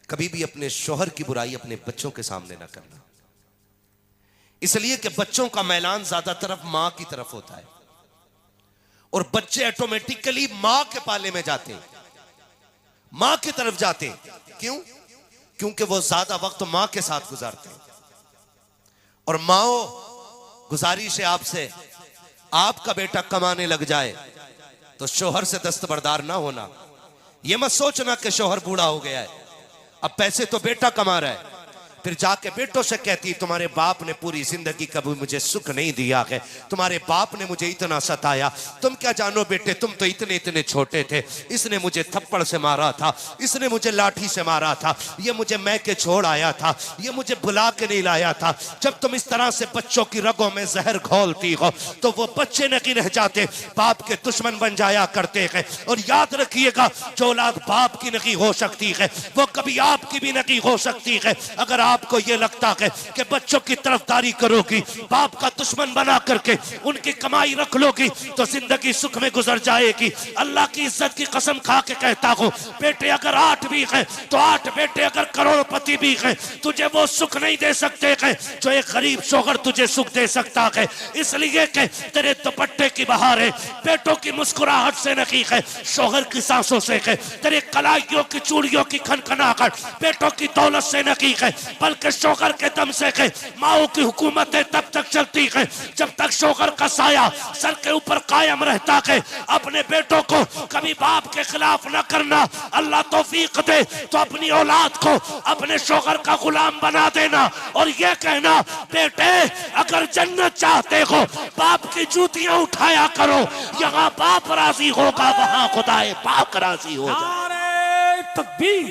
कभी भी अपने शौहर की बुराई अपने बच्चों के सामने ना करना, इसलिए कि बच्चों का मैलान ज्यादा तरफ मां की तरफ होता है और बच्चे ऑटोमेटिकली मां के पाले में जाते हैं, मां की तरफ जाते हैं। क्यों? क्योंकि वो ज्यादा वक्त मां के साथ गुजारते हैं। और माओ, गुजारिश है आपसे, आपका बेटा कमाने लग जाए तो शौहर से दस्तबरदार ना होना। यह मत सोचना कि शौहर बूढ़ा हो गया है, अब पैसे तो बेटा कमा रहा है, फिर जाके बेटों से कहती तुम्हारे बाप ने पूरी जिंदगी कभी मुझे सुख नहीं दिया है, तुम्हारे बाप ने मुझे इतना सताया, तुम क्या जानो बेटे, तुम तो इतने इतने छोटे थे, इसने मुझे थप्पड़ से मारा था, इसने मुझे लाठी से मारा था, ये मुझे मैके छोड़ आया था, ये मुझे बुला के नहीं लाया था। जब तुम इस तरह से बच्चों की रगों में जहर घोलती हो तो वो बच्चे नहीं रह जाते, बाप के दुश्मन बन जाया करते हैं। और याद रखिएगा, जो औलाद बाप की नहीं हो सकती है वो कभी आपकी भी नहीं हो सकती है। अगर आपको यह लगता है कि बच्चों की तरफदारी करोगी, बाप का दुश्मन बना करके उनकी कमाई रख लोगी तो जिंदगी सुख में गुजर जाएगी। अल्लाह की इज्जत की कसम खा के कहता हूं, बेटे अगर 8 भी हैं तो 8 बेटे अगर करोड़पति भी हैं, तुझे वो सुख नहीं दे सकते हैं जो एक गरीब शौहर तुझे सुख दे सकता है। इसलिए कि तेरे दुपट्टे की बहारें बेटों की मुस्कुराहट से नहीं है, शौहर की सांसों से है। तेरे कलाइयों की चूड़ियों की खनखनाहट बेटों की दौलत से नहीं है, बल्कि शौहर के दम से है। माओ की हुकूमतें तब तक चलती है जब तक शौहर का साया सर के ऊपर कायम रहता है। अपने बेटों को कभी बाप के खिलाफ न करना। अल्लाह तौफीक दे तो अपनी औलाद को अपने शौहर का गुलाम बना देना और यह कहना, बेटे अगर जन्नत चाहते हो बाप की जूतियां उठाया करो, यहाँ बाप राजी होगा वहां खुदाए पाक राजी हो जाए। नारे तकबीर,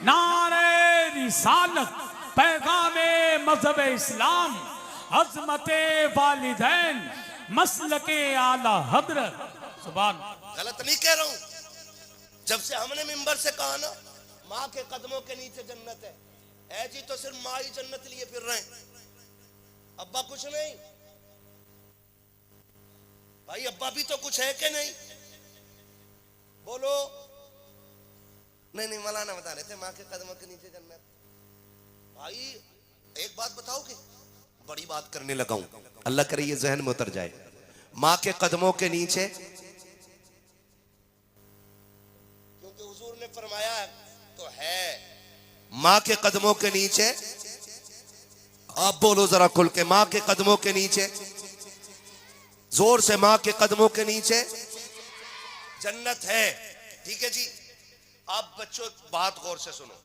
नारे रिसालत, पैगामे मजहब इस्लाम, अज़मते वालिदैन, मसलके आला हजरत। सुभान। गलत नहीं कह रहा हूं। जब से हमने मिंबर से कहा ना माँ के कदमों के नीचे जन्नत है जी, तो सिर्फ माँ ही जन्नत लिए फिर रहे हैं, अब्बा कुछ नहीं। भाई अब्बा भी तो कुछ है कि नहीं? बोलो। नहीं मौलाना बता रहे थे माँ के कदमों के नीचे जन्नत। भाई एक बात बताओ कि बड़ी बात करने लगा हूं, अल्लाह करे ये जहन में उतर जाए। माँ के कदमों के नीचे, क्योंकि हुजूर ने फरमाया तो है माँ के कदमों के नीचे। आप बोलो जरा खुल के, माँ के कदमों के नीचे, जोर से, माँ के कदमों के नीचे जन्नत है। ठीक है जी। आप बच्चों बात गौर से सुनो।